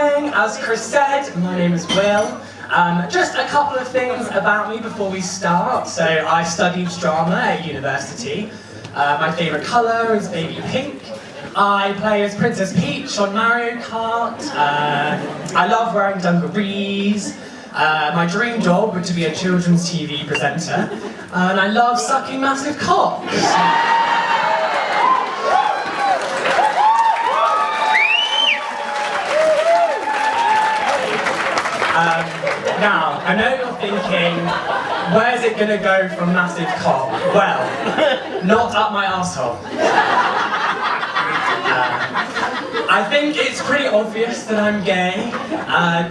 morning. As Chris said, my name is Will. Just a couple of things about me before we start. So I studied drama at university. My favourite colour is baby pink. I play as Princess Peach on Mario Kart. I love wearing dungarees. My dream job would to be a children's TV presenter. And I love sucking massive cocks. Now, I know you're thinking, where's it going to go from massive cock? Well, not up my arsehole. I think it's pretty obvious that I'm gay,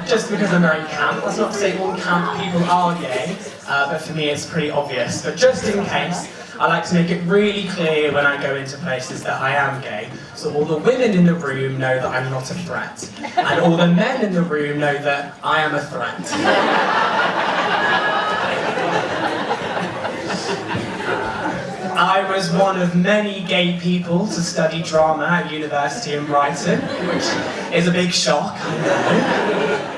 just because I'm very camp. That's not to say all camp people are gay, but for me it's pretty obvious. But just in case, I like to make it really clear when I go into places that I am gay, so all the women in the room know that I'm not a threat, and all the men in the room know that I am a threat. I was one of many gay people to study drama at university in Brighton, which is a big shock, I know.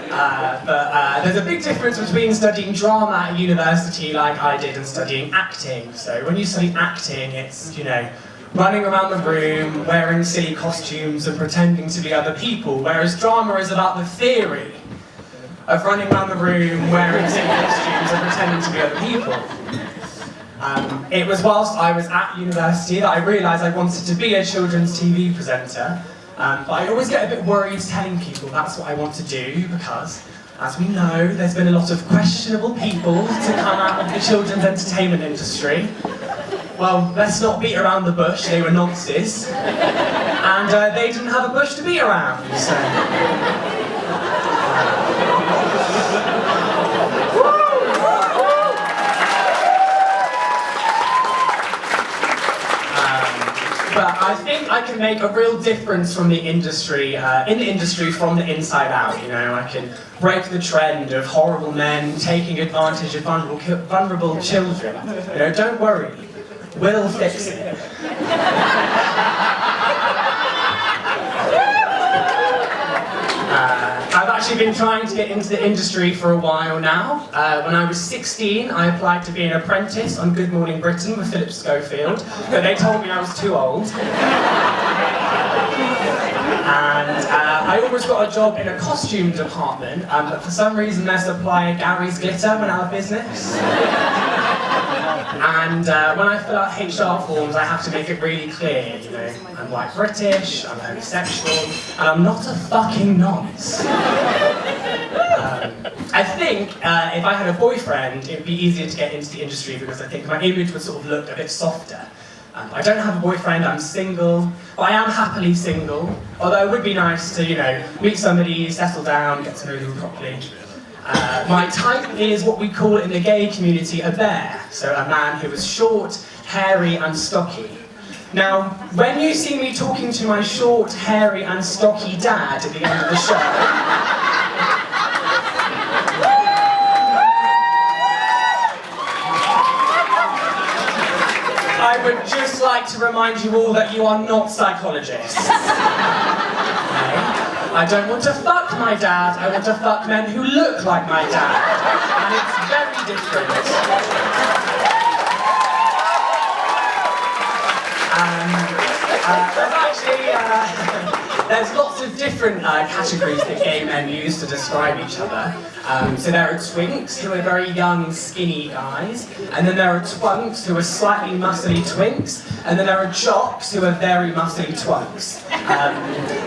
But there's a big difference between studying drama at university like I did and studying acting. So when you study acting, it's, you know, running around the room, wearing silly costumes and pretending to be other people, whereas drama is about the theory of running around the room, wearing silly costumes and pretending to be other people. It was whilst I was at university that I realised I wanted to be a children's TV presenter, but I always get a bit worried telling people that's what I want to do because, as we know, there's been a lot of questionable people to come out of the children's entertainment industry. Well, let's not beat around the bush, they were nonces, and they didn't have a bush to beat around, so... But I think I can make a real difference from the industry, in the industry from the inside out, you know. I can break the trend of horrible men taking advantage of vulnerable children. You know, don't worry, we'll fix it. I've actually been trying to get into the industry for a while now. When I was 16, I applied to be an apprentice on Good Morning Britain with Philip Schofield, but they told me I was too old. And I almost got a job in a costume department, but for some reason their supplier, Gary's Glitter, went out of business. And when I fill out HR forms, I have to make it really clear, you know, I'm white British, I'm homosexual, and I'm not a fucking nonce. I think if I had a boyfriend, it would be easier to get into the industry because I think my image would sort of look a bit softer. I don't have a boyfriend, I'm single, but I am happily single, although it would be nice to, you know, meet somebody, settle down, get to know them properly. My type is what we call in the gay community a bear, so a man who is short, hairy and stocky. Now, when you see me talking to my short, hairy and stocky dad at the end of the show, I would just like to remind you all that you are not psychologists. Okay? I don't want to fuck my dad, I want to fuck men who look like my dad. And it's very different. There's lots of different categories that gay men use to describe each other. So there are twinks, who are very young, skinny guys, and then there are twunks, who are slightly muscly twinks, and then there are jocks, who are very muscly twunks.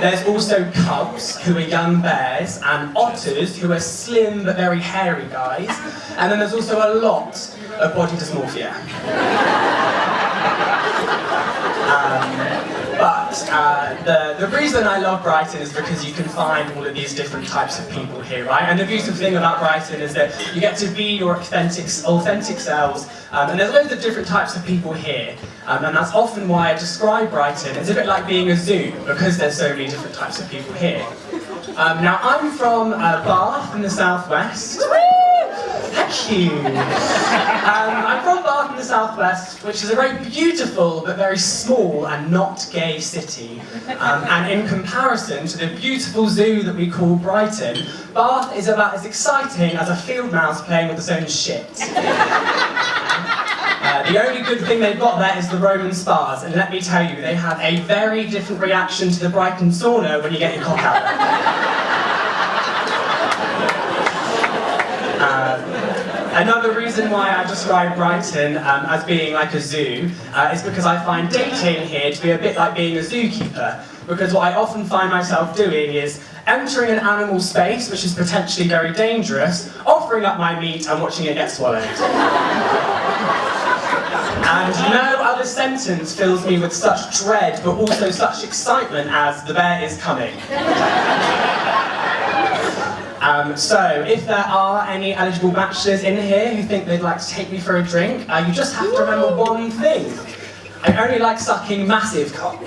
There's also cubs, who are young bears, and otters, who are slim but very hairy guys, and then there's also a lot of body dysmorphia. The reason I love Brighton is because you can find all of these different types of people here, right? And the beautiful thing about Brighton is that you get to be your authentic selves, and there's loads of different types of people here. And that's often why I describe Brighton. It's a bit like being a zoo, because there's so many different types of people here. Now, I'm from Bath in the southwest. Thank you. I'm from Bath in the southwest, which is a very beautiful but very small and not gay city. And in comparison to the beautiful zoo that we call Brighton, Bath is about as exciting as a field mouse playing with its own shit. The only good thing they've got there is the Roman spas, and let me tell you, they have a very different reaction to the Brighton sauna when you get your cock out there. Another reason why I describe Brighton as being like a zoo is because I find dating here to be a bit like being a zookeeper, because what I often find myself doing is entering an animal space, which is potentially very dangerous, offering up my meat and watching it get swallowed. And no other sentence fills me with such dread, but also such excitement as the bear is coming. So, if there are any eligible bachelors in here who think they'd like to take me for a drink, you just have to remember one thing. I only like sucking massive cock.